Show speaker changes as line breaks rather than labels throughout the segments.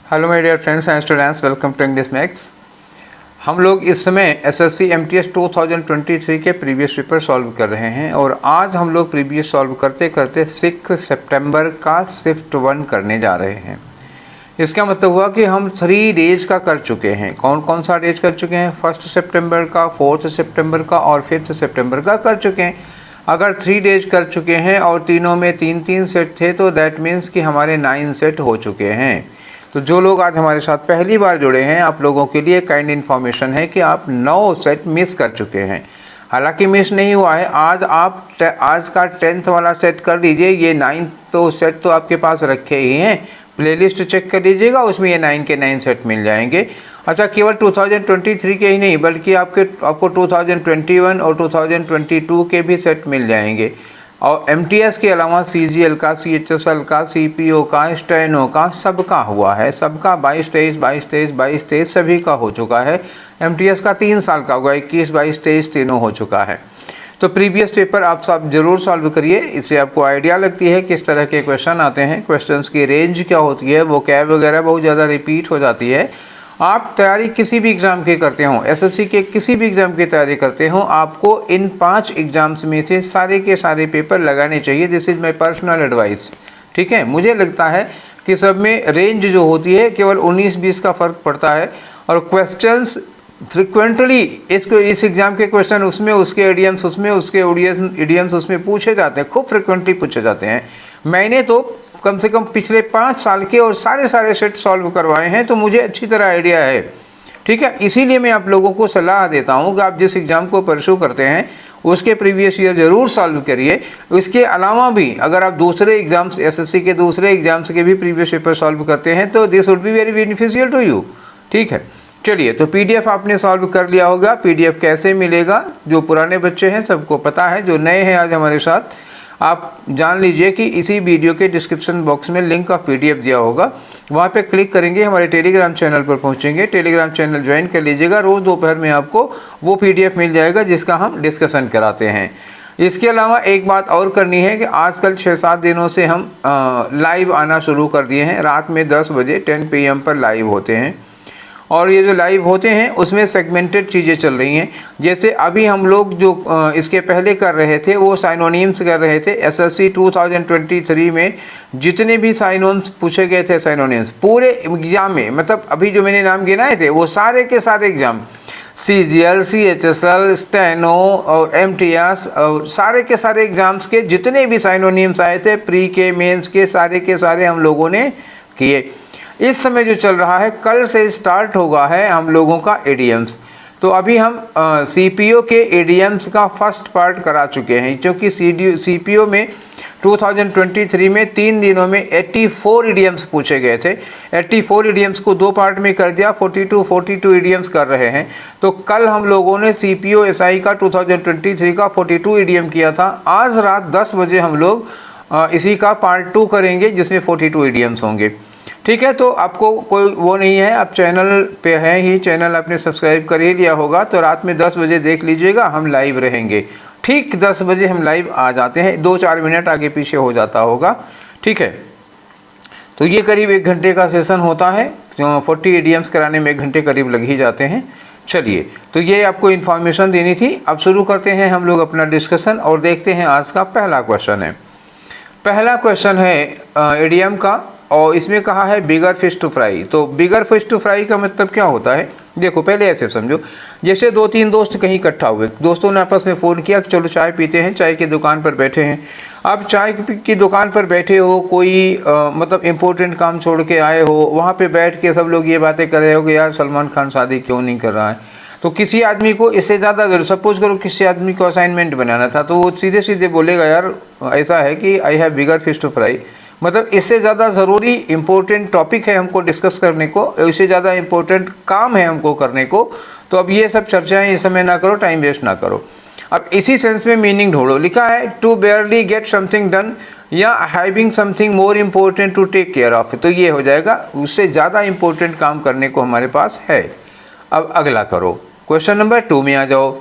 Hello my dear friends and students, welcome to English Max. हम लोग इस समय एसएससी एमटीएस 2023 के प्रीवियस पेपर सॉल्व कर रहे हैं और आज हम लोग प्रीवियस सॉल्व करते करते 6 सितंबर का शिफ्ट 1 करने जा रहे हैं। इसका मतलब हुआ कि हम 3 डेज का कर चुके हैं। कौन कौन सा डेज कर चुके हैं? 1 सितंबर का, 4 सितंबर का और 5 सितंबर का कर चुके हैं। अगर 3 डेज कर चुके हैं और तीनों में 3-3 सेट थे तो दैट मीन्स कि हमारे 9 सेट हो चुके हैं। तो जो लोग आज हमारे साथ पहली बार जुड़े हैं, आप लोगों के लिए काइंड इन्फॉर्मेशन है कि आप 9 सेट मिस कर चुके हैं। हालांकि मिस नहीं हुआ है, आज का 10th वाला सेट कर लीजिए। ये 9 तो सेट तो आपके पास रखे ही हैं, प्लेलिस्ट चेक कर लीजिएगा, उसमें ये 9 के 9 सेट मिल जाएंगे। अच्छा, केवल 2023 के ही नहीं बल्कि आपको 2021 और 2022 के भी सेट मिल जाएंगे। और एमटीएस के अलावा सीजीएल का, सीएचएसएल का, सीपीओ का, स्टेनो का, सबका हुआ है। सबका 22-23 सभी का हो चुका है। एमटीएस का 3 साल का होगा, 21, 22, 23 तीनों हो चुका है। तो प्रीवियस पेपर आप सब जरूर सॉल्व करिए, इससे आपको आइडिया लगती है किस तरह के क्वेश्चन आते हैं, क्वेश्चंस की रेंज क्या होती है, वो कैब वगैरह बहुत ज़्यादा रिपीट हो जाती है। आप तैयारी किसी भी एग्ज़ाम की करते हो, एसएससी के किसी भी एग्ज़ाम की तैयारी करते हो, आपको इन 5 एग्ज़ाम्स में से सारे के सारे पेपर लगाने चाहिए। This is my personal advice. ठीक है, मुझे लगता है कि सब में रेंज जो होती है केवल 19-20 का फ़र्क पड़ता है और क्वेश्चंस फ्रिक्वेंटली इस एग्ज़ाम के क्वेश्चन उसमें, उसके एडियम्स उसमें, उसके इडियम्स उसमें पूछे जाते हैं, खूब फ्रिक्वेंटली पूछे जाते हैं। मैंने तो कम से कम पिछले 5 साल के और सारे सेट सॉल्व करवाए हैं, तो मुझे अच्छी तरह आइडिया है। ठीक है, इसीलिए मैं आप लोगों को सलाह देता हूं कि आप जिस एग्ज़ाम को परस्यू करते हैं उसके प्रीवियस ईयर ज़रूर सॉल्व करिए। इसके अलावा भी अगर आप दूसरे एग्ज़ाम्स, एसएससी के दूसरे एग्ज़ाम्स के भी प्रीवियस पेपर सॉल्व करते हैं तो this would be very beneficial to you. ठीक है, चलिए, तो पीडीएफ आपने सॉल्व कर लिया होगा। पीडीएफ कैसे मिलेगा? जो पुराने बच्चे हैं सबको पता है, जो नए हैं आज हमारे साथ, आप जान लीजिए कि इसी वीडियो के डिस्क्रिप्शन बॉक्स में लिंक ऑफ पीडीएफ दिया होगा, वहाँ पे क्लिक करेंगे हमारे टेलीग्राम चैनल पर पहुँचेंगे। टेलीग्राम चैनल ज्वाइन कर लीजिएगा, रोज़ दोपहर में आपको वो पीडीएफ मिल जाएगा जिसका हम डिस्कशन कराते हैं। इसके अलावा एक बात और करनी है कि आजकल 6-7 दिनों से हम लाइव आना शुरू कर दिए हैं। रात में 10 बजे 10 PM पर लाइव होते हैं और ये जो लाइव होते हैं उसमें सेगमेंटेड चीज़ें चल रही हैं। जैसे अभी हम लोग जो इसके पहले कर रहे थे वो साइनोनिम्स कर रहे थे। एसएससी 2023 में जितने भी साइनोनिम्स पूछे गए थे, साइनोनिम्स पूरे एग्जाम में, मतलब अभी जो मैंने नाम गिनाए थे वो सारे के सारे एग्जाम, सीजीएल, सीएचएसएल, स्टेनो और एमटीएस और सारे के सारे एग्जाम्स के जितने भी साइनोनिम्स आए थे प्री के, मेंस के सारे हम लोगों ने किए। इस समय जो चल रहा है, कल से स्टार्ट होगा है हम लोगों का एडीएम्स। तो अभी हम सीपीओ के एडीएम्स का फर्स्ट पार्ट करा चुके हैं, क्योंकि सीपीओ में 2023 में 3 दिनों में 84 एडीएम्स पूछे गए थे। 84 एडीएम्स को 2 पार्ट में कर दिया, 42 एडीएम्स कर रहे हैं। तो कल हम लोगों ने सीपीओ एसआई का 2023 का 42 एडीएम किया था। आज रात 10 बजे हम लोग इसी का पार्ट 2 करेंगे जिसमें 42 एडीएम्स होंगे। ठीक है, तो आपको कोई वो नहीं है, आप चैनल पे हैं ही, चैनल आपने सब्सक्राइब कर ही लिया होगा, तो रात में 10 बजे देख लीजिएगा, हम लाइव रहेंगे। ठीक 10 बजे हम लाइव आ जाते हैं, 2-4 मिनट आगे पीछे हो जाता होगा। ठीक है, तो ये करीब 1 घंटे का सेशन होता है, 40 एडीएम्स कराने में 1 घंटे करीब लग ही जाते हैं। चलिए, तो ये आपको इन्फॉर्मेशन देनी थी। अब शुरू करते हैं हम लोग अपना डिस्कशन और देखते हैं आज का पहला क्वेश्चन है। पहला क्वेश्चन है एडीएम का और इसमें कहा है बिगर फिश टू फ्राई। तो बिगर फिश टू फ्राई का मतलब क्या होता है? देखो, पहले ऐसे समझो, जैसे 2-3 दोस्त कहीं इकट्ठा हुए, दोस्तों ने आपस में फ़ोन किया कि चलो चाय पीते हैं, चाय की दुकान पर बैठे हैं। अब चाय की दुकान पर बैठे हो, कोई मतलब इम्पोर्टेंट काम छोड़ के आए हो, वहाँ पे बैठ के सब लोग ये बातें कर रहे हो कि यार सलमान खान शादी क्यों नहीं कर रहा है। तो किसी आदमी को इससे ज़्यादा, सपोज करो किसी आदमी को असाइनमेंट बनाना था, तो वो सीधे सीधे बोलेगा यार ऐसा है कि I have bigger fish to fry, मतलब इससे ज़्यादा ज़रूरी इम्पोर्टेंट टॉपिक है हमको डिस्कस करने को, इससे ज़्यादा इम्पोर्टेंट काम है हमको करने को। तो अब ये सब चर्चाएं इस समय ना करो, टाइम वेस्ट ना करो। अब इसी सेंस में मीनिंग ढूंढो। लिखा है to barely get something done या having something more important to take care of, तो ये हो जाएगा उससे ज़्यादा इम्पोर्टेंट काम करने को हमारे पास है। अब अगला करो, क्वेश्चन नंबर 2 में आ जाओ।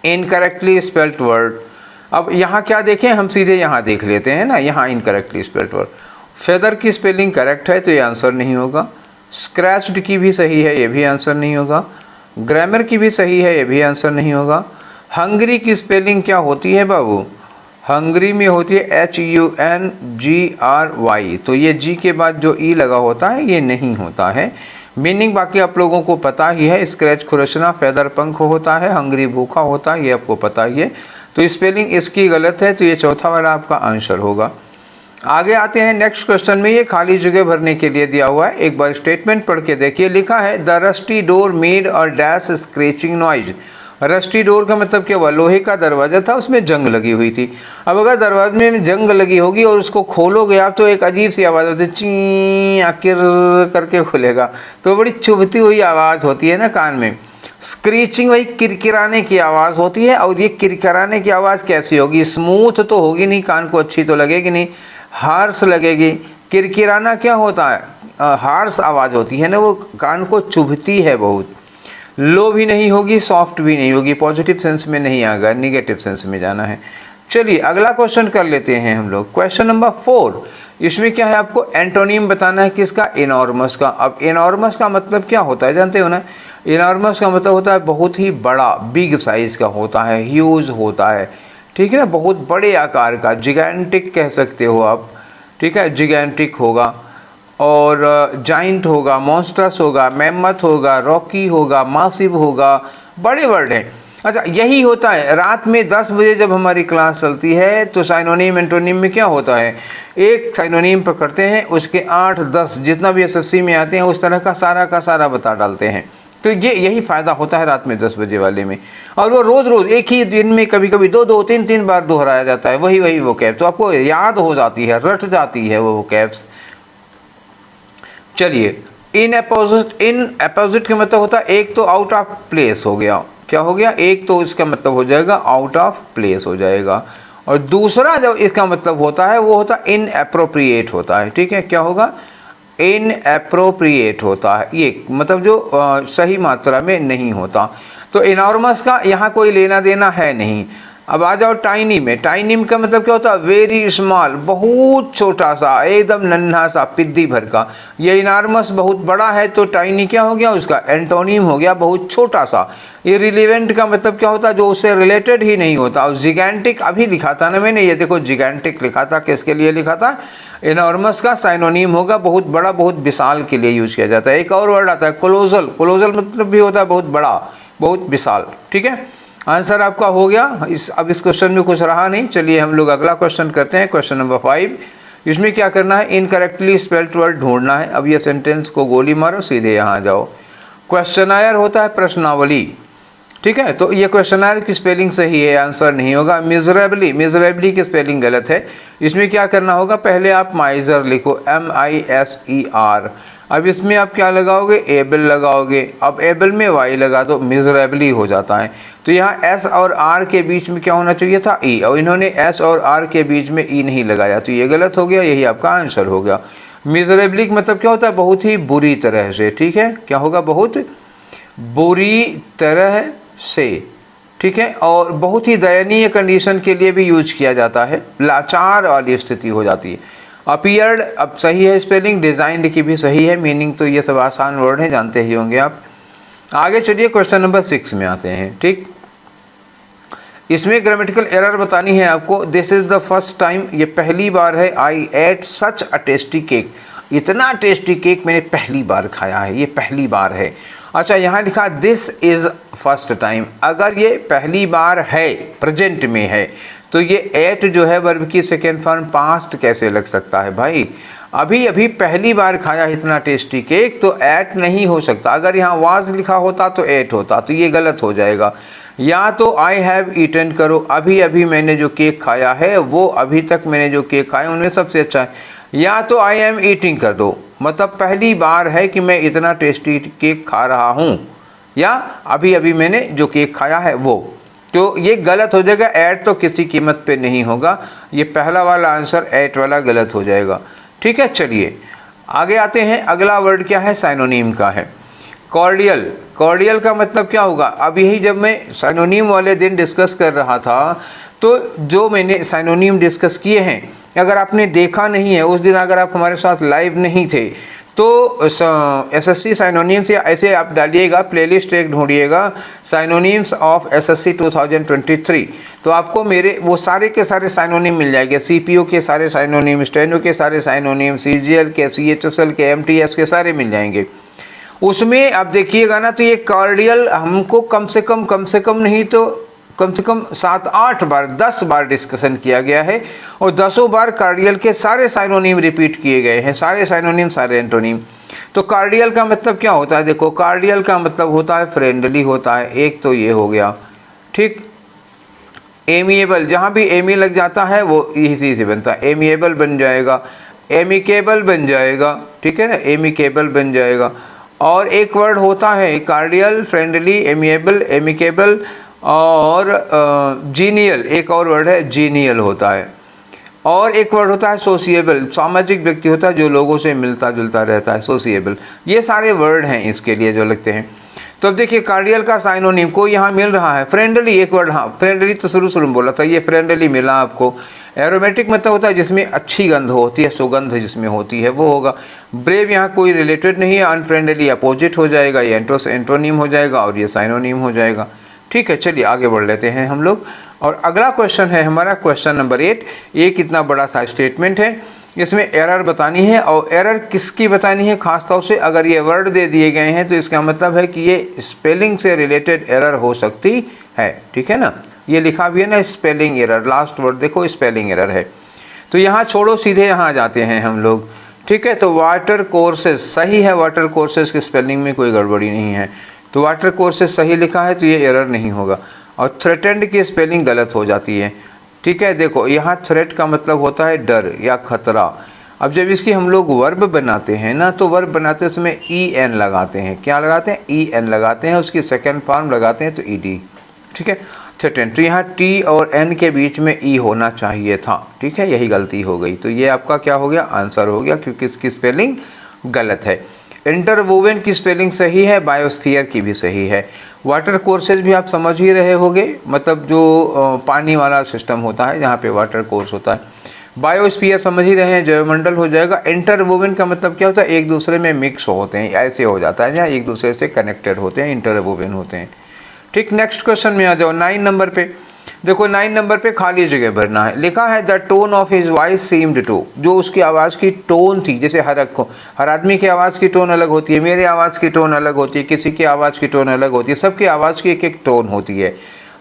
Incorrectly spelled word. अब यहाँ क्या देखें, हम सीधे यहाँ देख लेते हैं ना, यहाँ इनकरेक्टली स्पेल्ड वर्ड। फेदर की स्पेलिंग करेक्ट है तो ये आंसर नहीं होगा। स्क्रैच्ड की भी सही है, ये भी आंसर नहीं होगा। ग्रामर की भी सही है, ये भी आंसर नहीं होगा। हंगरी की स्पेलिंग क्या होती है बाबू? हंगरी में होती है HUNGRY, तो ये जी के बाद जो ई लगा होता है ये नहीं होता है। मीनिंग बाकी आप लोगों को पता ही है, स्क्रैच खुरचना, फेदर पंख होता है, हंगरी भूखा होता है, ये आपको पता ही है। तो स्पेलिंग इसकी गलत है, तो ये चौथा वाला आपका आंसर होगा। आगे आते हैं नेक्स्ट क्वेश्चन में, ये खाली जगह भरने के लिए दिया हुआ है। एक बार स्टेटमेंट पढ़ के देखिए। लिखा है द रस्टी डोर मेड और dash scratching noise. Rusty door का मतलब क्या हुआ? लोहे का दरवाजा था, उसमें जंग लगी हुई थी। अब अगर दरवाजे में जंग लगी होगी और उसको खोलोगे आप तो एक अजीब सी आवाज़ होती है, ची आकिर करके खुलेगा, तो बड़ी चुभती हुई आवाज़ होती है ना कान में। स्क्रीचिंग वही किरकिराने की आवाज़ होती है। और ये किरकिराने की आवाज़ कैसी होगी? स्मूथ तो होगी नहीं, कान को अच्छी तो लगेगी नहीं, हार्श लगेगी। किरकिराना क्या होता है? हार्श आवाज़ होती है ना, वो कान को चुभती है बहुत। लो भी नहीं होगी, सॉफ्ट भी नहीं होगी, पॉजिटिव सेंस में नहीं आएगा, निगेटिव सेंस में जाना है। चलिए अगला क्वेश्चन कर लेते हैं हम लोग। क्वेश्चन नंबर 4, इसमें क्या है? आपको एंटोनिम बताना है किसका? इनॉर्मस का। अब इनॉर्मस का मतलब क्या होता है जानते हो ना? इनॉर्मस का मतलब होता है बहुत ही बड़ा, बिग साइज का होता है, ह्यूज होता है, ठीक है ना, बहुत बड़े आकार का, जिगेंटिक कह सकते हो आप, ठीक है, जिगेंटिक होगा। और जाइंट होगा, मॉन्स्टर्स होगा, मैमथ होगा, रॉकी होगा, मासिव होगा, बड़े वर्ड हैं। अच्छा यही होता है रात में 10 बजे जब हमारी क्लास चलती है तो साइनोनिम एंटोनिम में क्या होता है? एक साइनोनिम पकड़ते हैं, उसके 8-10 जितना भी SSC में आते हैं उस तरह का सारा बता डालते हैं। तो ये यही फ़ायदा होता है रात में 10 बजे वाले में। और वो रोज़ रोज़ एक ही दिन में कभी कभी 2-2, 3-3 बार दोहराया जाता है, वही वो कैब, तो आपको याद हो जाती है, रट जाती है वो कैब्स। चलिए इन अपोजिट का मतलब होता है एक तो आउट ऑफ प्लेस हो गया। क्या हो गया? एक तो इसका मतलब हो जाएगा आउट ऑफ प्लेस हो जाएगा। और दूसरा जो इसका मतलब होता है वो होता है इनएप्रोप्रिएट होता है, ठीक है। क्या होगा? इनएप्रोप्रिएट होता है, ये मतलब जो सही मात्रा में नहीं होता। तो इनॉर्मस का यहाँ कोई लेना देना है नहीं। अब आ जाओ टाइनी में। टाइनी का मतलब क्या होता है? वेरी स्मॉल, बहुत छोटा सा, एकदम नन्हा सा, पिद्दी भर का। ये इनॉर्मस बहुत बड़ा है तो टाइनी क्या हो गया? उसका एंटोनिम हो गया बहुत छोटा सा। इररिलेवेंट का मतलब क्या होता है? जो उससे रिलेटेड ही नहीं होता। और जिगेंटिक अभी लिखा था ना मैंने, ये देखो जिगेंटिक लिखा था, किसके लिए लिखा था? इनॉर्मस का साइनोनिम होगा बहुत बड़ा, बहुत विशाल के लिए यूज किया जाता है। एक और वर्ड आता है कोलोजल। कोलोजल मतलब भी होता है बहुत बड़ा, बहुत विशाल, ठीक है। आंसर आपका हो गया। अब इस क्वेश्चन में कुछ रहा नहीं। चलिए हम लोग अगला क्वेश्चन करते हैं, क्वेश्चन नंबर 5। इसमें क्या करना है? इनकरेक्टली स्पेल्ड वर्ड ढूंढना है। अब ये सेंटेंस को गोली मारो, सीधे यहाँ जाओ। क्वेश्चनायर होता है प्रश्नावली, ठीक है। तो ये क्वेश्चनायर की स्पेलिंग सही है, आंसर नहीं होगा। मिजरेबली, मिजरेबली की स्पेलिंग गलत है। इसमें क्या करना होगा? पहले आप माइजर लिखो, MISER। अब इसमें आप क्या लगाओगे? एबल लगाओगे। अब एबल में वाई लगा दो, मिजरेबली हो जाता है। तो यहाँ एस और आर के बीच में क्या होना चाहिए था? ई, और इन्होंने एस और आर के बीच में ई नहीं लगाया, तो ये गलत हो गया, यही आपका आंसर हो गया। मिजरेबली का मतलब क्या होता है? बहुत ही बुरी तरह से, ठीक है। क्या होगा? बहुत बुरी तरह से, ठीक है। और बहुत ही दयनीय कंडीशन के लिए भी यूज किया जाता है, लाचार वाली स्थिति हो जाती है। अपीयर्ड, अब सही है स्पेलिंग। डिजाइन्ड की भी सही है, मीनिंग तो ये सब आसान वर्ड है, जानते ही होंगे आप। आगे चलिए क्वेश्चन नंबर 6 में आते हैं, ठीक। इसमें ग्रामेटिकल एरर बतानी है आपको। This is the first time, ये पहली बार है। I ate such a tasty cake, इतना टेस्टी केक मैंने पहली बार खाया है, ये पहली बार है। अच्छा यहाँ लिखा दिस इज फर्स्ट टाइम। अगर ये पहली बार है, प्रेजेंट में है, तो ये एट जो है वर्ब की सेकेंड फॉर्म पास्ट कैसे लग सकता है भाई? अभी अभी पहली बार खाया इतना टेस्टी केक, तो एट नहीं हो सकता। अगर यहाँ वाज लिखा होता तो एट होता, तो ये गलत हो जाएगा। या तो आई हैव ईटन करो, अभी अभी मैंने जो केक खाया है वो अभी तक मैंने जो केक खाया उनमें सबसे अच्छा है। या तो आई एम ईटिंग कर दो, मतलब पहली बार है कि मैं इतना टेस्टी केक खा रहा हूँ, या अभी अभी मैंने जो केक खाया है वो, तो ये गलत हो जाएगा। एट तो किसी कीमत पे नहीं होगा, ये पहला वाला आंसर एट वाला गलत हो जाएगा, ठीक है। चलिए आगे आते हैं। अगला वर्ड क्या है? साइनोनिम का है। कॉर्डियल। कॉर्डियल का मतलब क्या होगा? अब यही जब मैं साइनोनिम वाले दिन डिस्कस कर रहा था, तो जो मैंने साइनोनिम डिस्कस किए हैं अगर आपने देखा नहीं है, उस दिन अगर आप हमारे साथ लाइव नहीं थे, तो एसएससी साइनोनिम्स या ऐसे आप डालिएगा, प्लेलिस्ट एक ढूंढिएगा साइनोनिम्स ऑफ एसएससी 2023, तो आपको मेरे वो सारे के सारे साइनोनिम मिल जाएंगे। सीपीओ के सारे साइनोनिम, स्टेनो के सारे साइनोनिम, सीजीएल के, सीएचएसएल के, एमटीएस के सारे मिल जाएंगे। उसमें आप देखिएगा ना, तो ये कार्डियल हमको कम से कम नहीं तो कम से कम 7-8 बार 10 बार डिस्कशन किया गया है, और 10 बार कार्डियल के सारे साइनोनिम रिपीट किए गए हैं, सारे साइनोनिम सारे एंटोनिम। तो कार्डियल का मतलब क्या होता है? देखो, कार्डियल का मतलब होता है फ्रेंडली होता है, एक तो ये हो गया, ठीक। एमिएबल, जहाँ भी एमी लग जाता है वो इसी से बनता है, एमिएबल बन जाएगा, एमिकेबल बन जाएगा, ठीक है ना, एमिकेबल बन जाएगा। और एक वर्ड होता है कार्डियल, फ्रेंडली, एमिएबल, एमिकेबल और जीनियल, एक और वर्ड है जीनियल होता है। और एक वर्ड होता है सोशिएबल, सामाजिक व्यक्ति होता है जो लोगों से मिलता जुलता रहता है, सोशिएबल। ये सारे वर्ड हैं इसके लिए जो लगते हैं। तो अब देखिए, कार्डियल का साइनोनिम को यहाँ मिल रहा है फ्रेंडली, एक वर्ड, हाँ फ्रेंडली तो शुरू में बोला था, ये फ्रेंडली मिला आपको। एरोमेटिक मतलब होता है जिसमें अच्छी गंध होती है, सुगंध जिसमें होती है वो होगा। ब्रेव यहाँ कोई रिलेटेड नहीं है, अनफ्रेंडली अपोजिट हो जाएगा, ये एंटोनिम हो जाएगा और ये साइनोनिम हो जाएगा। ठीक है, चलिए आगे बढ़ लेते हैं हम लोग। और अगला क्वेश्चन है हमारा क्वेश्चन नंबर 8। ये कितना बड़ा सा स्टेटमेंट है, इसमें एरर बतानी है, और एरर किसकी बतानी है? खास तौर से अगर ये वर्ड दे दिए गए हैं तो इसका मतलब है कि ये स्पेलिंग से रिलेटेड एरर हो सकती है, ठीक है ना। ये लिखा भी है ना स्पेलिंग एरर, लास्ट वर्ड देखो स्पेलिंग एरर है। तो यहाँ छोड़ो, सीधे यहाँ जाते हैं हम लोग, ठीक है। तो वाटर कोर्सेज सही है, वाटर कोर्सेज की स्पेलिंग में कोई गड़बड़ी नहीं है, तो वाटर कोर्सेज सही लिखा है तो ये एरर नहीं होगा। और थ्रेटेंड की स्पेलिंग गलत हो जाती है, ठीक है। देखो, यहाँ थ्रेट का मतलब होता है डर या खतरा। अब जब इसकी हम लोग वर्ब बनाते हैं ना, तो वर्ब बनाते समय EN लगाते हैं। क्या लगाते हैं? EN लगाते हैं, उसकी सेकेंड फॉर्म लगाते हैं तो ED, ठीक है। थ्रेटेंड, तो यहाँ T और N के बीच में E होना चाहिए था, ठीक है, यही गलती हो गई। तो ये आपका क्या हो गया? आंसर हो गया, क्योंकि इसकी स्पेलिंग गलत है। इंटरवोवेन की स्पेलिंग सही है, बायोस्फीयर की भी सही है। वाटर कोर्सेज भी आप समझ ही रहे होंगे, मतलब जो पानी वाला सिस्टम होता है जहाँ पे वाटर कोर्स होता है। बायोस्फीयर समझ ही रहे हैं, जैवमंडल हो जाएगा। इंटरवोवेन का मतलब क्या होता है? एक दूसरे में मिक्स होते हैं, ऐसे हो जाता है जहाँ एक दूसरे से कनेक्टेड होते हैं, इंटरवोवेन होते हैं, ठीक। नेक्स्ट क्वेश्चन में आ जाओ, 9 नंबर पे। देखो 9 नंबर पे खाली जगह भरना है। लिखा है the tone of his voice seemed to, जो उसकी आवाज़ की टोन थी, जैसे हर आदमी की आवाज़ की टोन अलग होती है, मेरी आवाज़ की टोन अलग होती है, किसी की आवाज़ की टोन अलग होती है, सबकी आवाज़ की एक एक टोन होती है।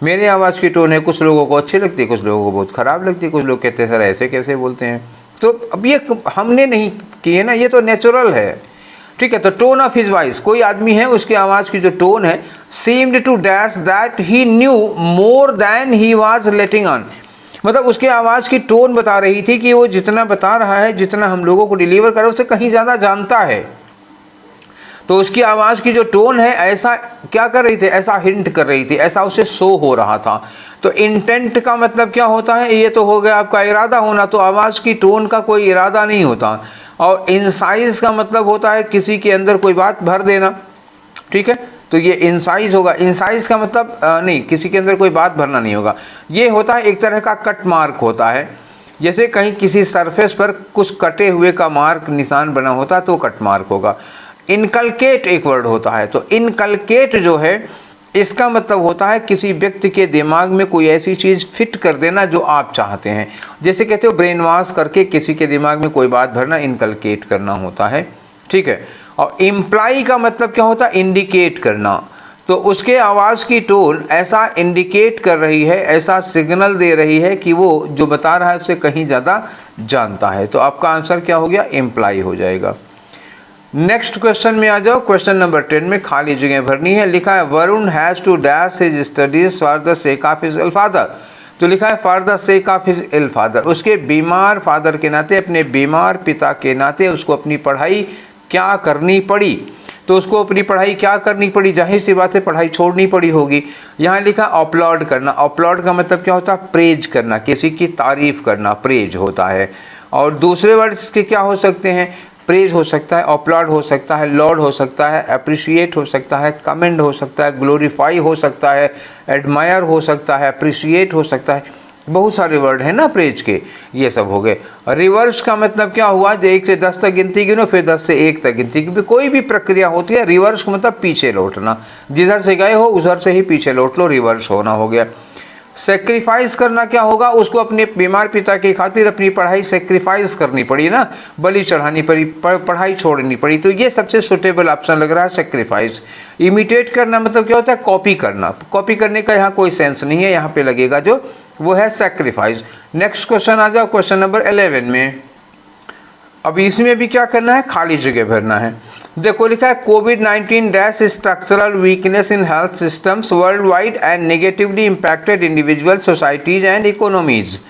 मेरी आवाज़ की टोन है, कुछ लोगों को अच्छी लगती है, कुछ लोगों को बहुत ख़राब लगती है, कुछ लोग कहते हैं सर ऐसे कैसे बोलते हैं। तो अब ये हमने नहीं की है ना, ये तो नेचुरल है, ठीक है। तो टोन ऑफ हिज वॉइस, कोई आदमी है उसकी आवाज़ की जो टोन है, seemed to dash that he knew more than he was letting on, मतलब उसकी आवाज़ की टोन बता रही थी कि वो जितना बता रहा है, जितना हम लोगों को डिलीवर करे उससे कहीं ज़्यादा जानता है। तो उसकी आवाज़ की जो टोन है ऐसा क्या कर रही थी? ऐसा हिंट कर रही थी, ऐसा उसे शो हो रहा था। तो इंटेंट का मतलब क्या होता है? ये तो हो गया आपका इरादा होना, तो आवाज़ की टोन का कोई इरादा नहीं होता। और इंसाइज का मतलब होता है किसी के अंदर कोई बात भर देना, ठीक है। तो ये इंसाइज होगा। इंसाइज का मतलब नहीं, किसी के अंदर कोई बात भरना नहीं होगा। ये होता है एक तरह का कट मार्क होता है, जैसे कहीं किसी सरफेस पर कुछ कटे हुए का मार्क निशान बना होता है तो कट मार्क होगा। इनकलकेट एक वर्ड होता है, तो इनकलकेट जो है इसका मतलब होता है किसी व्यक्ति के दिमाग में कोई ऐसी चीज़ फिट कर देना जो आप चाहते हैं। जैसे कहते हो ब्रेन वॉश करके किसी के दिमाग में कोई बात भरना, इनकलकेट करना होता है, ठीक है। और इम्प्लाई का मतलब क्या होता है? इंडिकेट करना। तो उसके आवाज़ की टोन ऐसा इंडिकेट कर रही है, ऐसा सिग्नल दे रही है कि वो जो बता रहा है उससे कहीं ज़्यादा जानता है। तो आपका आंसर क्या हो गया? इम्प्लाई हो जाएगा। नेक्स्ट क्वेश्चन में आ जाओ, क्वेश्चन नंबर 10 में खाली जगह भरनी है। लिखा है Varun has to dash his studies for the sake of his ill father. तो लिखा है for the sake of his ill father, उसके बीमार फादर के नाते, अपने बीमार पिता के नाते उसको अपनी पढ़ाई क्या करनी पड़ी। तो उसको अपनी पढ़ाई क्या करनी पड़ी? जाहिर सी बात है पढ़ाई छोड़नी पड़ी होगी। यहाँ लिखा अपलॉड करना। अपलॉड का मतलब क्या होता है? प्रेज करना, किसी की तारीफ करना, प्रेज होता है। और दूसरे वर्ड्स के क्या हो सकते हैं? प्रेज हो सकता है, अपलॉड हो सकता है, लॉर्ड हो सकता है, अप्रिशिएट हो सकता है, कमेंड हो सकता है, ग्लोरीफाई हो सकता है, एडमायर हो सकता है, अप्रिशिएट हो सकता है। बहुत सारे वर्ड हैं ना प्रेज के, ये सब हो गए। रिवर्स का मतलब क्या हुआ, 1 से 10 तक गिनती गिनो, फिर 10 से 1 तक गिनती, क्योंकि कोई भी प्रक्रिया होती है रिवर्स का मतलब पीछे लौटना, जिधर से गए हो उधर से ही पीछे लौट लो, रिवर्स होना हो गया। सेक्रीफाइस करना क्या होगा, उसको अपने बीमार पिता की खातिर अपनी पढ़ाई सेक्रीफाइस करनी पड़ी ना, बलि चढ़ानी पड़ी, पढ़ाई छोड़नी पड़ी, तो ये सबसे सुटेबल ऑप्शन लग रहा है सेक्रीफाइस। इमिटेट करना मतलब क्या होता है, कॉपी करना, कॉपी करने का यहाँ कोई सेंस नहीं है, यहाँ पे लगेगा जो वो है सेक्रीफाइस। नेक्स्ट क्वेश्चन आ जाओ, क्वेश्चन नंबर 11 में। अब इसमें भी क्या करना है, खाली जगह भरना है। देखो लिखा है कोविड-19 dash structural weakness in health systems worldwide and negatively impacted individual societies and economies.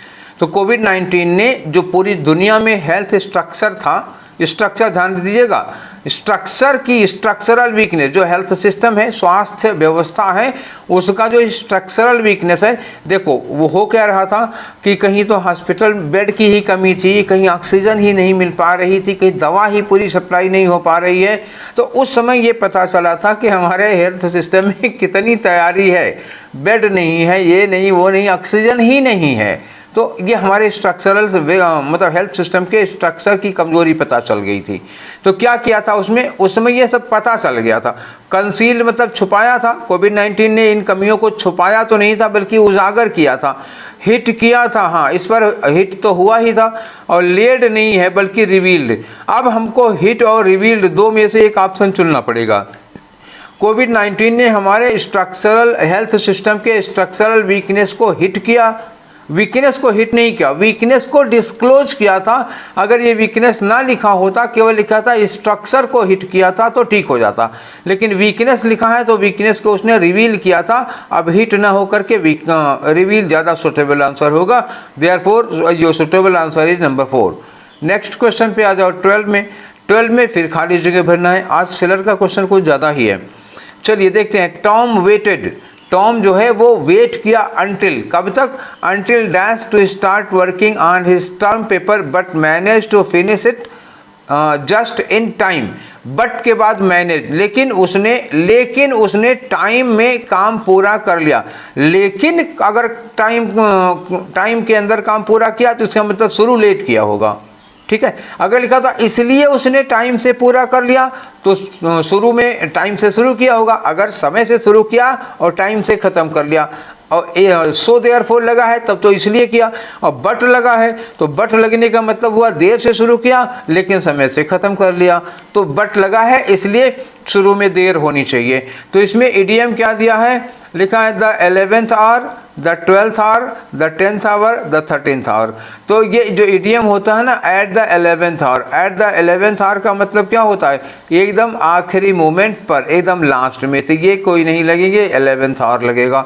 तो कोविड-19 ने जो पूरी दुनिया में हेल्थ स्ट्रक्चर था, स्ट्रक्चर ध्यान दीजिएगा, स्ट्रक्चर की स्ट्रक्चरल वीकनेस, जो हेल्थ सिस्टम है, स्वास्थ्य व्यवस्था है, उसका जो स्ट्रक्चरल वीकनेस है, देखो वो हो क्या रहा था कि कहीं तो हॉस्पिटल बेड की ही कमी थी, कहीं ऑक्सीजन ही नहीं मिल पा रही थी, कहीं दवा ही पूरी सप्लाई नहीं हो पा रही है। तो उस समय ये पता चला था कि हमारे हेल्थ सिस्टम में कितनी तैयारी है, बेड नहीं है, ये नहीं वो नहीं, ऑक्सीजन ही नहीं है। तो ये हमारे स्ट्रक्चरल मतलब हेल्थ सिस्टम के स्ट्रक्चर की कमजोरी पता चल गई थी। तो क्या किया था उसमें, उस समय ये सब पता चल गया था। कंसील मतलब छुपाया था, कोविड-19 ने इन कमियों को छुपाया तो नहीं था बल्कि उजागर किया था, हिट किया था, हाँ इस पर हिट तो हुआ ही था, और लेड नहीं है बल्कि रिवील्ड। अब हमको हिट और रिवील्ड दो में से एक ऑप्शन चुनना पड़ेगा। कोविड-19 ने हमारे स्ट्रक्चरल हेल्थ सिस्टम के स्ट्रक्चरल वीकनेस को हिट किया, वीकनेस को हिट नहीं किया, वीकनेस को डिस्क्लोज किया था। अगर ये वीकनेस ना लिखा होता, केवल लिखा था स्ट्रक्चर को हिट किया था तो ठीक हो जाता, लेकिन वीकनेस लिखा है तो वीकनेस को उसने रिवील किया था। अब हिट ना होकर के रिवील ज़्यादा सुटेबल आंसर होगा, therefore your suitable answer is number 4। Next question पे आ जाओ 12 में। 12 में फिर खाली जगह भरना है। आज फिलर का क्वेश्चन कुछ ज़्यादा ही है, चलिए देखते हैं। टॉम वेटेड, टॉम जो है वो वेट किया अंटिल, कब तक, until dash to start working on his term paper but manage to finish it just in time. But के बाद मैनेज, लेकिन उसने टाइम में काम पूरा कर लिया। लेकिन अगर टाइम के अंदर काम पूरा किया तो इसका मतलब शुरू लेट किया होगा, ठीक है। अगर लिखा था इसलिए उसने टाइम से पूरा कर लिया तो शुरू में टाइम से शुरू किया होगा, अगर समय से शुरू किया और टाइम से ख़त्म कर लिया, और सो देयरफॉर लगा है तब तो इसलिए किया, और बट लगा है तो बट लगने का मतलब हुआ देर से शुरू किया लेकिन समय से ख़त्म कर लिया। तो बट लगा है इसलिए शुरू में देर होनी चाहिए। तो इसमें इडियम क्या दिया है, लिखा है the 11th hour, the 12th hour, the 10th hour, the 13th hour. तो ये जो इडियम होता है ना, at the 11th hour, at the 11th hour का मतलब क्या होता है, एकदम आखिरी मोमेंट पर, एकदम लास्ट में। तो ये कोई नहीं लगेंगे, 11th आवर लगेगा,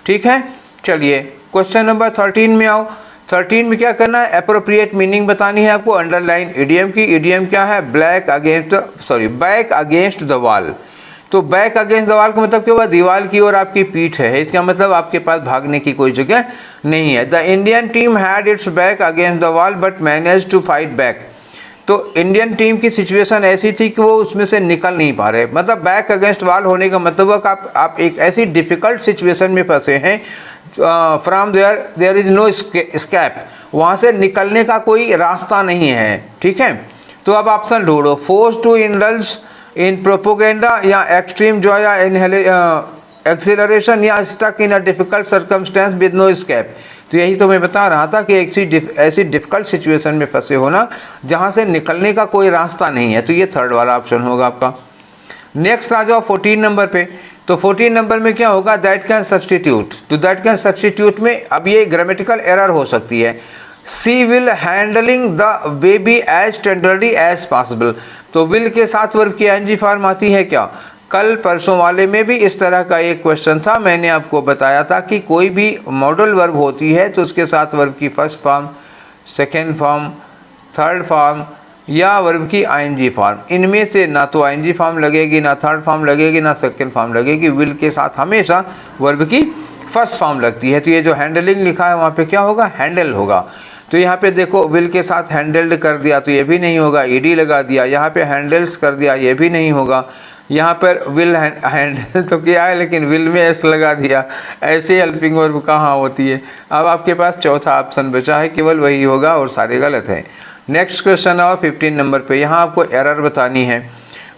ठीक है। चलिए क्वेश्चन नंबर 13 में आओ। 13 में क्या करना है, अप्रोप्रिएट मीनिंग बतानी है आपको, अंडरलाइन इडियम की। इडियम क्या है, बैक अगेंस्ट द वॉल। तो बैक अगेंस्ट द वॉल का मतलब क्या हुआ, दीवार की ओर आपकी पीठ है, इसका मतलब आपके पास भागने की कोई जगह नहीं है। The Indian team had its back against the wall but manage to fight back. तो इंडियन टीम की सिचुएशन ऐसी थी कि वो उसमें से निकल नहीं पा रहे। मतलब बैक अगेंस्ट वॉल होने का मतलब हुआ कि आप एक ऐसी डिफ़िकल्ट सिचुएशन में फंसे हैं, फ्रॉम देयर इज़ नो स्कैप, वहाँ से निकलने का कोई रास्ता नहीं है, ठीक है। तो अब ऑप्शन ढूंढो, force to indulge in propaganda, या एक्सट्रीम जॉय, या एक्सेलरेशन, या stuck in a difficult circumstance with no escape. तो यही तो मैं बता रहा था कि एक ऐसी डिफिकल्ट सिचुएशन में फंसे होना जहाँ से निकलने का कोई रास्ता नहीं है। तो ये थर्ड वाला ऑप्शन होगा आपका। नेक्स्ट आ जाओ 14 नंबर पे। तो 14 नंबर में क्या होगा, दैट कैन सब्सटीट्यूट। तो दैट कैन सब्सटीट्यूट में अब ये ग्रामेटिकल एरर हो सकती है। She will handling the baby as tenderly as possible. तो विल के साथ वर्ब की एनजी फॉर्म आती है क्या, कल परसों वाले में भी इस तरह का एक क्वेश्चन था, मैंने आपको बताया था कि कोई भी मॉडल वर्ब होती है तो उसके साथ वर्ब की first form, second form, third form या वर्ब की आईएनजी फॉर्म, इनमें से ना तो आईएनजी फॉर्म लगेगी, ना थर्ड फॉर्म लगेगी, ना सेकेंड फॉर्म लगेगी। विल के साथ हमेशा वर्ब की फर्स्ट फॉर्म लगती है। तो ये जो हैंडलिंग लिखा है वहाँ पे क्या होगा, हैंडल होगा। तो यहाँ पे देखो विल के साथ हैंडल्ड कर दिया तो ये भी नहीं होगा, ईडी लगा दिया, यहाँ पे हैंडल्स कर दिया ये भी नहीं होगा। यहाँ पर विल हैंडल तो किया है लेकिन विल में एस लगा दिया, ऐसे हेल्पिंग वर्ब कहाँ होती है। अब आपके पास चौथा ऑप्शन बचा है, केवल वही होगा और सारे गलत हैं। नेक्स्ट क्वेश्चन और 15 नंबर पे यहाँ आपको एरर बतानी है।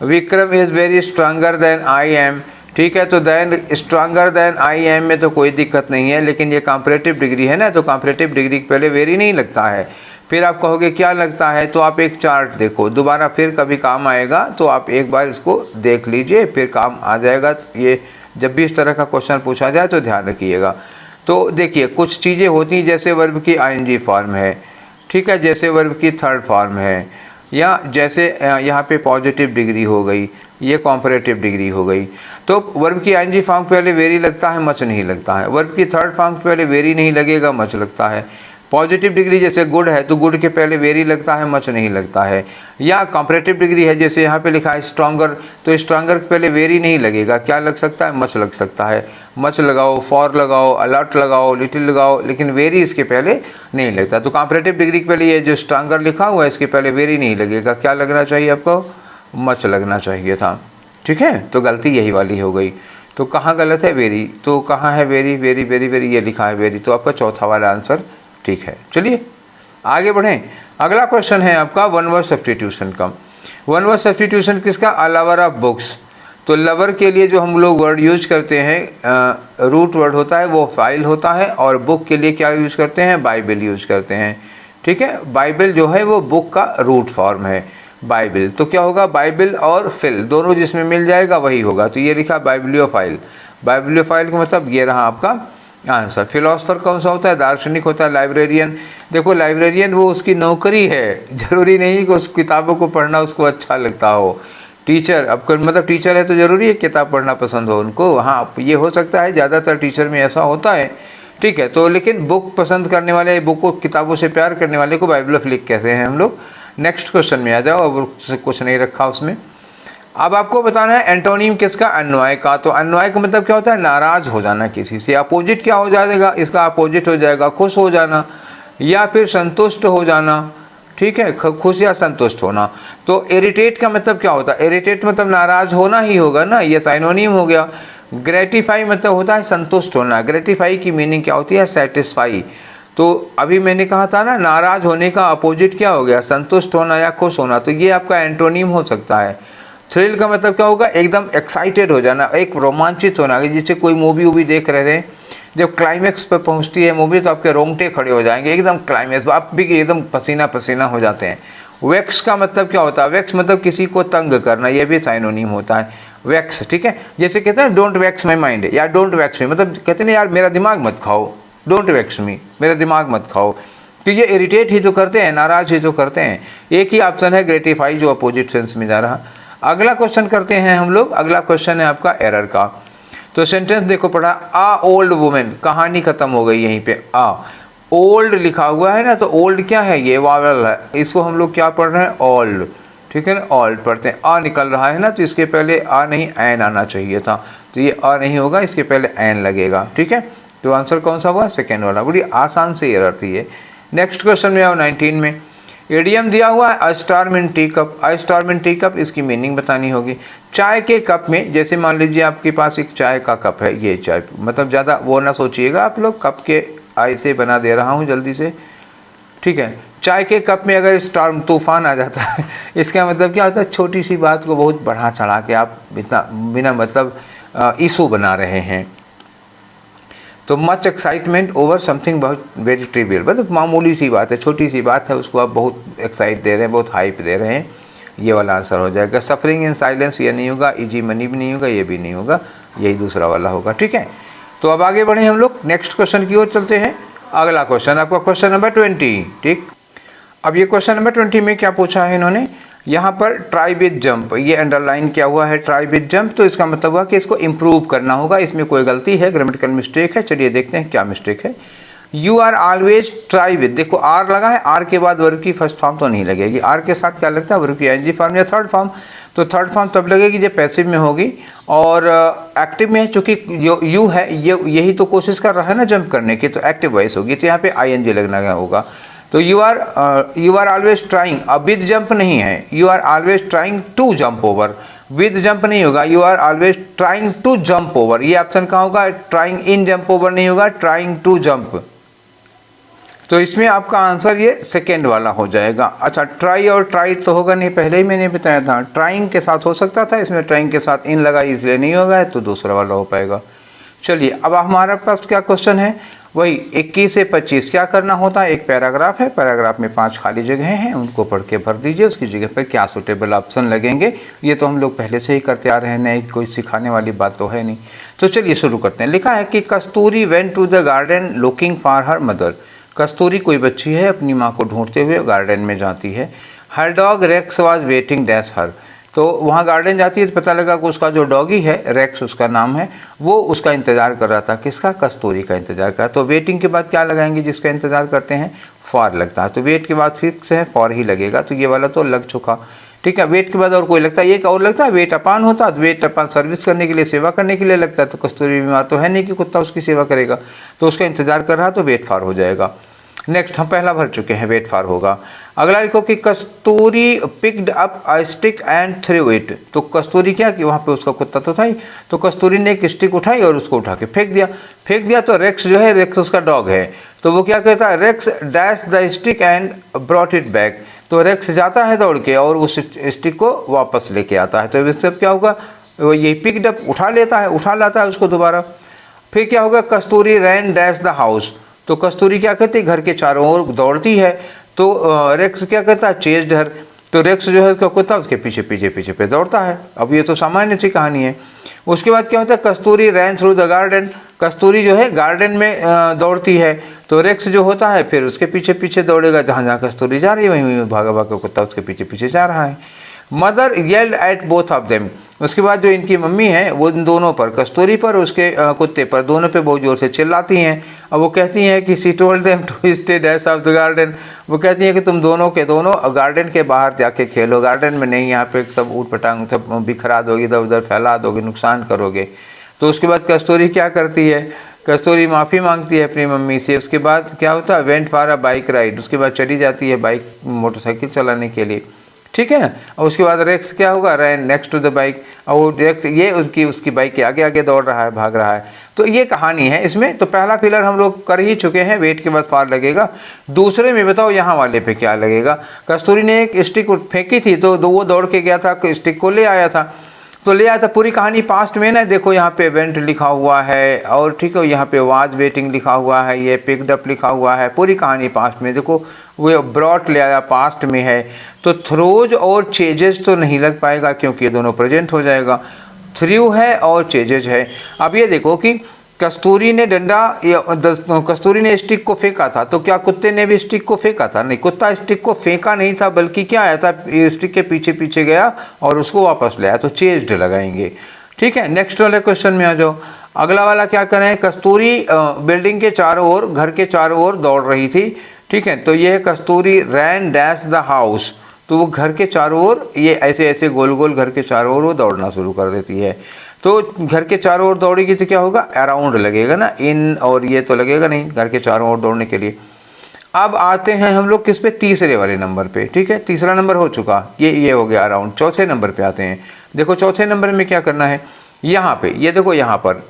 Vikram is very stronger than I am, ठीक है, तो then stronger than I am में तो कोई दिक्कत नहीं है, लेकिन ये कॉम्परेटिव डिग्री है ना, तो कॉम्परेटिव डिग्री के पहले वेरी नहीं लगता है। फिर आप कहोगे क्या लगता है, तो आप एक चार्ट देखो, दोबारा फिर कभी काम आएगा तो आप एक बार इसको देख लीजिए, फिर काम आ जाएगा। ये जब भी इस तरह का क्वेश्चन पूछा जाए तो ध्यान रखिएगा। तो देखिए कुछ चीज़ें होती हैं, जैसे वर्ब की आईएनजी फॉर्म है, ठीक है, जैसे वर्ब की थर्ड फॉर्म है, या जैसे यहाँ पे पॉजिटिव डिग्री हो गई, ये कॉम्परेटिव डिग्री हो गई। तो वर्ब की आईएनजी फॉर्म पहले वेरी लगता है, मच नहीं लगता है। वर्ब की थर्ड फॉर्म पहले वेरी नहीं लगेगा, मच लगता है। पॉजिटिव डिग्री जैसे गुड है तो गुड के पहले वेरी लगता है, मच नहीं लगता है। या कॉम्परेटिव डिग्री है, जैसे यहाँ पे लिखा है स्ट्रॉन्गर, तो स्ट्रॉन्गर के पहले वेरी नहीं लगेगा, क्या लग सकता है, मच लग सकता है। मच लगाओ, फॉर लगाओ, अलर्ट लगाओ, लिटिल लगाओ, लेकिन वेरी इसके पहले नहीं लगता। तो कॉम्परेटिव डिग्री के पहले ये जो स्ट्रॉन्गर लिखा हुआ है इसके पहले वेरी नहीं लगेगा, क्या लगना चाहिए आपको, मच लगना चाहिए था, ठीक है। तो गलती यही वाली हो गई। तो कहाँ गलत है, वेरी, तो कहाँ है वेरी, वेरी वेरी वेरी, ये लिखा है वेरी, तो आपका चौथा वाला आंसर ठीक है। चलिए आगे बढ़ें। अगला क्वेश्चन है आपका वन वर्ड सब्स्टिट्यूशन का। वन वर्ड सब्स्टिट्यूशन किसका, लवर ऑफ बुक्स। तो लवर के लिए जो हम लोग वर्ड यूज करते हैं, रूट वर्ड होता है वो फाइल होता है, और बुक के लिए क्या यूज करते हैं, बाइबल यूज करते हैं, ठीक है। बाइबल जो है वो बुक का रूट फॉर्म है, बाइबल। तो क्या होगा, बाइबल और फिल दोनों जिसमें मिल जाएगा वही होगा। तो ये लिखा बाइबलियोफाइल, बाइबलियोफाइल का मतलब ये रहा आपका आंसर। फिलोसफर कौन सा होता है, दार्शनिक होता है। लाइब्रेरियन, देखो लाइब्रेरियन वो उसकी नौकरी है, जरूरी नहीं कि उस किताबों को पढ़ना उसको अच्छा लगता हो। टीचर, अब मतलब टीचर है तो ज़रूरी है किताब पढ़ना पसंद हो उनको, हाँ ये हो सकता है, ज़्यादातर टीचर में ऐसा होता है, ठीक है। तो लेकिन बुक पसंद करने वाले, बुक को, किताबों से प्यार करने वाले को बाइबलोफिलिक कहते हैं हम लोग। नेक्स्ट क्वेश्चन में आ जाओ, अब कुछ नहीं रखा उसमें। अब आपको बताना है एंटोनिम किसका, अन्वय का। तो अन्वय का मतलब क्या होता है, नाराज हो जाना किसी से। अपोजिट क्या हो जाएगा, इसका अपोजिट हो जाएगा खुश हो जाना, या फिर संतुष्ट हो जाना, ठीक है, खुश या संतुष्ट होना। तो इरिटेट का मतलब क्या होता है, इरिटेट मतलब नाराज होना ही होगा ना, ये साइनोनिम हो गया। ग्रेटिफाई मतलब होता है संतुष्ट होना, ग्रेटिफाई की मीनिंग क्या होती है, सेटिस्फाई। तो अभी मैंने कहा था ना, नाराज होने का अपोजिट क्या हो गया, संतुष्ट होना या खुश होना, तो ये आपका एंटोनिम हो सकता है। थ्रिल का मतलब क्या होगा, एकदम एक्साइटेड हो जाना, एक रोमांचित होना, जैसे कोई मूवी वूवी देख रहे थे, जब क्लाइमैक्स पर पहुंचती है मूवी तो आपके रोंगटे खड़े हो जाएंगे, एकदम क्लाइमैक्स, आप भी एकदम पसीना पसीना हो जाते हैं। वैक्स का मतलब क्या होता है, वैक्स मतलब किसी को तंग करना, यह भी साइनोनिम होता है वैक्स, ठीक है। जैसे कहते हैं डोंट वैक्स माई माइंड, या डोंट वैक्स मी, मतलब कहते हैं यार मेरा दिमाग मत खाओ, डोंट वैक्स मी, मेरा दिमाग मत खाओ। तो ये इरिटेट ही तो करते हैं, नाराज ही तो करते हैं। एक ही ऑप्शन है ग्रेटिफाई, जो अपोजिट सेंस में जा रहा। अगला क्वेश्चन करते हैं हम लोग। अगला क्वेश्चन है आपका एरर का। तो सेंटेंस देखो पढ़ा, आ ओल्ड वुमेन, कहानी खत्म हो गई यहीं पे। आ ओल्ड लिखा हुआ है ना, तो ओल्ड क्या है, ये वावल है, इसको हम लोग क्या पढ़ रहे हैं, ओल्ड, ठीक है ना, ओल्ड पढ़ते हैं। आ निकल रहा है ना, तो इसके पहले आ नहीं एन आना चाहिए था, तो ये आ नहीं होगा, इसके पहले एन लगेगा, ठीक है। तो आंसर कौन सा हुआ, सेकेंड वाला। बड़ी आसान से एरर थी ये। नेक्स्ट क्वेश्चन में आओ 19 में। एडियम दिया हुआ है अ स्टॉर्म इन टी कप, अ स्टॉर्म इन टी कप, इसकी मीनिंग बतानी होगी। चाय के कप में, जैसे मान लीजिए आपके पास एक चाय का कप है, ये चाय मतलब ज़्यादा वो ना सोचिएगा आप लोग, कप के आई से बना दे रहा हूँ जल्दी से, ठीक है। चाय के कप में अगर स्टॉर्म, तूफान आ जाता है, इसका मतलब क्या होता है, छोटी सी बात को बहुत बढ़ा चढ़ा के आप बिना मतलब इशू बना रहे हैं। तो मच एक्साइटमेंट ओवर समथिंग बहुत वेरी ट्रिवियल, मतलब मामूली सी बात है, छोटी सी बात है, उसको आप बहुत एक्साइट दे रहे हैं, बहुत हाइप दे रहे हैं, ये वाला आंसर हो जाएगा। सफरिंग इन साइलेंस ये नहीं होगा, इजी मनी भी नहीं होगा, ये भी नहीं होगा, यही दूसरा वाला होगा, ठीक है। तो अब आगे बढ़े हम लोग, नेक्स्ट क्वेश्चन की ओर चलते हैं। अगला क्वेश्चन आपका क्वेश्चन नंबर 20, ठीक। अब ये क्वेश्चन नंबर 20 में क्या पूछा है इन्होंने, यहाँ पर ट्राई विद जंप, ये अंडरलाइन किया हुआ है ट्राई विद जंप, तो इसका मतलब हुआ कि इसको इम्प्रूव करना होगा, इसमें कोई गलती है, ग्रामेटिकल मिस्टेक है। चलिए देखते हैं क्या मिस्टेक है। You are always try with, देखो आर लगा है, आर के बाद वर्ब की फर्स्ट फॉर्म तो नहीं लगेगी, आर के साथ क्या लगता है, वर्ब की आईएनजी फॉर्म या थर्ड फॉर्म। तो थर्ड फॉर्म तब लगेगी जब पैसिव में होगी, और एक्टिव में है, चूंकि यू है, यही तो कोशिश कर रहा है ना जंप करने की, तो एक्टिव वॉइस होगी, तो यहाँ पे आईएनजी लगना होगा। तो यू आर ऑलवेज ट्राइंग, अब विद जंप नहीं है, you are always trying to jump over, with jump नहीं होगा, you are always trying to jump over. ये ऑप्शन कहाँ होगा, ट्राइंग इन जंप ओवर नहीं होगा, ट्राइंग टू जंप। तो इसमें आपका आंसर ये सेकेंड वाला हो जाएगा। अच्छा, ट्राई और ट्राई तो होगा नहीं, पहले ही मैंने बताया था। ट्राइंग के साथ हो सकता था, इसमें ट्राइंग के साथ इन लगा इसलिए नहीं होगा, तो दूसरा वाला हो पाएगा। चलिए, अब हमारे पास क्या क्वेश्चन है, वही 21 से 25 क्या करना होता है। एक पैराग्राफ है, पैराग्राफ में 5 खाली जगह हैं, उनको पढ़ के भर दीजिए, उसकी जगह पर क्या सूटेबल ऑप्शन लगेंगे। ये तो हम लोग पहले से ही करते आ रहे हैं, नहीं कोई सिखाने वाली बात तो है नहीं। तो चलिए शुरू करते हैं। लिखा है कि Kasturi went to the garden looking for her mother. Kasturi कोई बच्ची है, अपनी माँ को ढूंढते हुए गार्डन में जाती है। Her dog Rex was waiting dash her. तो वहाँ गार्डन जाती है तो पता लगा कि उसका जो डॉगी है, रेक्स उसका नाम है, वो उसका इंतज़ार कर रहा था। किसका, कस्तूरी का इंतज़ार कर रहा। तो वेटिंग के बाद क्या लगाएंगे, जिसका इंतज़ार करते हैं, फॉर लगता है। तो वेट के बाद फिक्स है, फॉर ही लगेगा। तो ये वाला तो लग चुका, ठीक है। वेट के बाद और कोई लगता है, एक और लगता है, वेट अपान होता है, वेट अपान सर्विस करने के लिए, सेवा करने के लिए लगता है। तो कस्तूरी बीमार तो है नहीं कि कुत्ता उसकी सेवा करेगा, तो उसका इंतज़ार कर रहा, तो वेट फॉर हो जाएगा। नेक्स्ट हम पहला भर चुके हैं, वेट फॉर होगा। अगला लिखो कि Kasturi picked up a stick and threw it. तो कस्तूरी क्या कि वहाँ पे उसका कुत्ता तो था ही, तो कस्तूरी ने एक स्टिक उठाई और उसको उठा के फेंक दिया। तो रेक्स जो है, रेक्स उसका डॉग है, तो वो क्या कहता है, Rex dash the stick and brought it back. तो रेक्स जाता है दौड़ के और उस स्टिक को वापस लेके आता है। तो इससे क्या होगा, वो ये पिक्ड अप उठा लाता है उसको दोबारा। फिर क्या होगा, कस्तूरी रैन डैश द हाउस। तो कस्तूरी क्या कहती है, घर के चारों ओर दौड़ती है। तो रेक्स क्या कहता है, चेज्ड हर। तो रेक्स जो है उसका कुत्ता उसके पीछे पे दौड़ता है। अब ये तो सामान्य सी कहानी है। उसके बाद क्या होता है, कस्तूरी रैन थ्रू द गार्डन। कस्तूरी जो है गार्डन में दौड़ती है, तो रेक्स जो होता है फिर उसके पीछे दौड़ेगा, जहाँ कस्तूरी जा रही है वहीं भागा कुत्ता उसके पीछे जा रहा है। Mother yelled at both of them. उसके बाद जो इनकी मम्मी है वो इन दोनों पर, कस्तूरी पर उसके कुत्ते पर, दोनों पे बहुत जोर से चिल्लाती हैं। अब वो कहती हैं कि she told them to stay dash of the garden. वो कहती हैं कि तुम दोनों के दोनों गार्डन के बाहर जाके खेलो, गार्डन में नहीं, यहाँ पे सब ऊट पटांग सब बिखरा दोगे, इधर उधर फैला दोगे, नुकसान करोगे। तो उसके बाद कस्तूरी क्या करती है, कस्तूरी माफ़ी मांगती है अपनी मम्मी से। उसके बाद क्या होता है, went for a bike ride. उसके बाद चली जाती है बाइक, मोटरसाइकिल चलाने के लिए, ठीक है ना। और उसके बाद रेक्स क्या होगा, रैन नेक्स्ट टू द बाइक। और रेक्स ये उसकी बाइक के आगे दौड़ रहा है, भाग रहा है। तो ये कहानी है इसमें। तो पहला फिलर हम लोग कर ही चुके हैं, वेट के बाद फॉर लगेगा। दूसरे में बताओ यहाँ वाले पे क्या लगेगा। कस्तूरी ने एक स्टिक फेंकी थी, तो वो दौड़ के गया था, स्टिक को ले आया था। तो ले आया था, पूरी कहानी पास्ट में ना, देखो यहाँ पे इवेंट लिखा हुआ है, और ठीक है यहाँ पे वाज वेटिंग लिखा हुआ है, ये पिक्ड अप लिखा हुआ है, पूरी कहानी पास्ट में। देखो वो ब्रॉट ले आया, पास्ट में है। तो थ्रोज और चेजेस तो नहीं लग पाएगा, क्योंकि ये दोनों प्रेजेंट हो जाएगा। थ्रू है और चेजेज है। अब ये देखो कि कस्तूरी ने कस्तूरी ने स्टिक को फेंका था, तो क्या कुत्ते ने भी स्टिक को फेंका था? नहीं, कुत्ता स्टिक को फेंका नहीं था, बल्कि क्या आया था, स्टिक के पीछे गया और उसको वापस ले आया। तो चेज्ड लगाएंगे, ठीक है। नेक्स्ट वाले क्वेश्चन में आ जाओ। अगला वाला क्या करें, कस्तूरी बिल्डिंग के चारों ओर, घर के चारों ओर दौड़ रही थी, ठीक है। तो ये है कस्तूरी रैन डैश द हाउस। तो वो घर के चारों ओर ये ऐसे गोल घर के चारों ओर वो दौड़ना शुरू कर देती है। तो घर के चारों ओर दौड़ेगी तो क्या होगा, अराउंड लगेगा ना, इन और ये तो लगेगा नहीं घर के चारों ओर दौड़ने के लिए। अब आते हैं हम लोग किस पे, तीसरे वाले नंबर पे, ठीक है। तीसरा नंबर हो चुका, ये हो गया अराउंड। चौथे नंबर पे आते हैं। देखो चौथे नंबर में क्या करना है, यहाँ पे ये देखो यहाँ पर।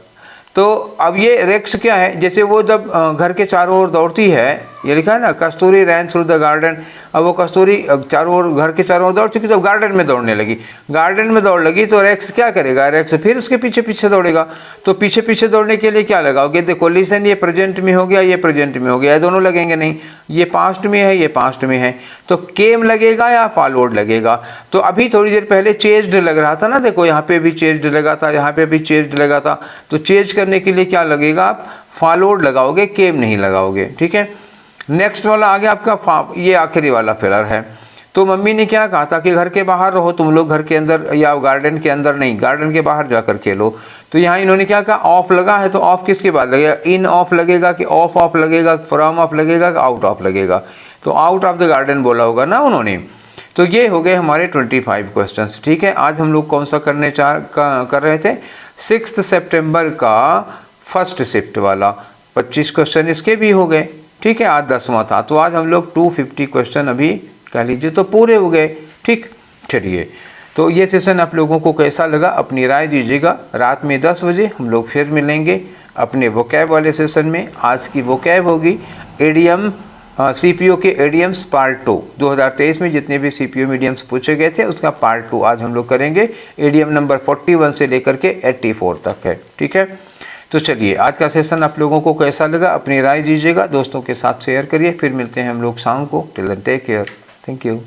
तो अब ये रेक्स क्या है, जैसे वो जब घर के चारों ओर दौड़ती है, ये लिखा है ना, कस्तूरी रैन थ्रू द गार्डन। अब वो कस्तूरी चारों ओर, घर के चारों ओर दौड़ चुकी, तो गार्डन में दौड़ने लगी। गार्डन में दौड़ लगी तो रेक्स क्या करेगा, रेक्स फिर उसके पीछे दौड़ेगा। तो पीछे दौड़ने के लिए क्या लगाओगे, देखो लिसन, ये प्रेजेंट में हो गया, ये प्रेजेंट में हो गया, ये दोनों लगेंगे नहीं, ये पास्ट में है, ये पास्ट में है। तो केम लगेगा या फॉलोड लगेगा। तो अभी थोड़ी देर पहले चेज्ड लग रहा था ना, देखो यहाँ पे भी चेज्ड लगा था, यहाँ पे भी चेज्ड लगा था। तो चेंज करने के लिए क्या लगेगा, आप फॉलोड लगाओगे, केम नहीं लगाओगे, ठीक है। नेक्स्ट वाला आ गया आपका, ये आखिरी वाला फिलर है। तो मम्मी ने क्या कहा था कि घर के बाहर रहो तुम लोग, घर के अंदर या गार्डन के अंदर नहीं, गार्डन के बाहर जाकर खेलो। तो यहाँ इन्होंने क्या कहा, ऑफ लगा है, तो ऑफ किसके बाद लगेगा, इन ऑफ लगेगा कि ऑफ लगेगा, फ्रॉम ऑफ लगेगा कि आउट ऑफ लगेगा। तो आउट ऑफ द गार्डन बोला होगा ना उन्होंने। तो ये हो गए हमारे 25 क्वेश्चंस, ठीक है। आज हम लोग कौन सा कर रहे थे, 6 सितंबर का फर्स्ट शिफ्ट वाला 25 क्वेश्चन इसके भी हो गए, ठीक है। आज 10वां था, तो आज हम लोग 250 क्वेश्चन अभी कह लीजिए तो पूरे हो गए, ठीक। चलिए, तो ये सेशन आप लोगों को कैसा लगा अपनी राय दीजिएगा। रात में 10 बजे हम लोग फिर मिलेंगे अपने वोकैब वाले सेशन में। आज की वोकैब होगी एडीएम सीपीओ के एडीएम्स पार्ट 2। 2023 में जितने भी सीपीओ मीडियम्स पूछे गए थे उसका पार्ट 2 आज हम लोग करेंगे। एडीएम नंबर 41 से लेकर के 84 तक है, ठीक है। तो चलिए आज का सेशन आप लोगों को कैसा लगा अपनी राय दीजिएगा, दोस्तों के साथ शेयर करिए। फिर मिलते हैं हम लोग शाम को। Till then take care, thank you.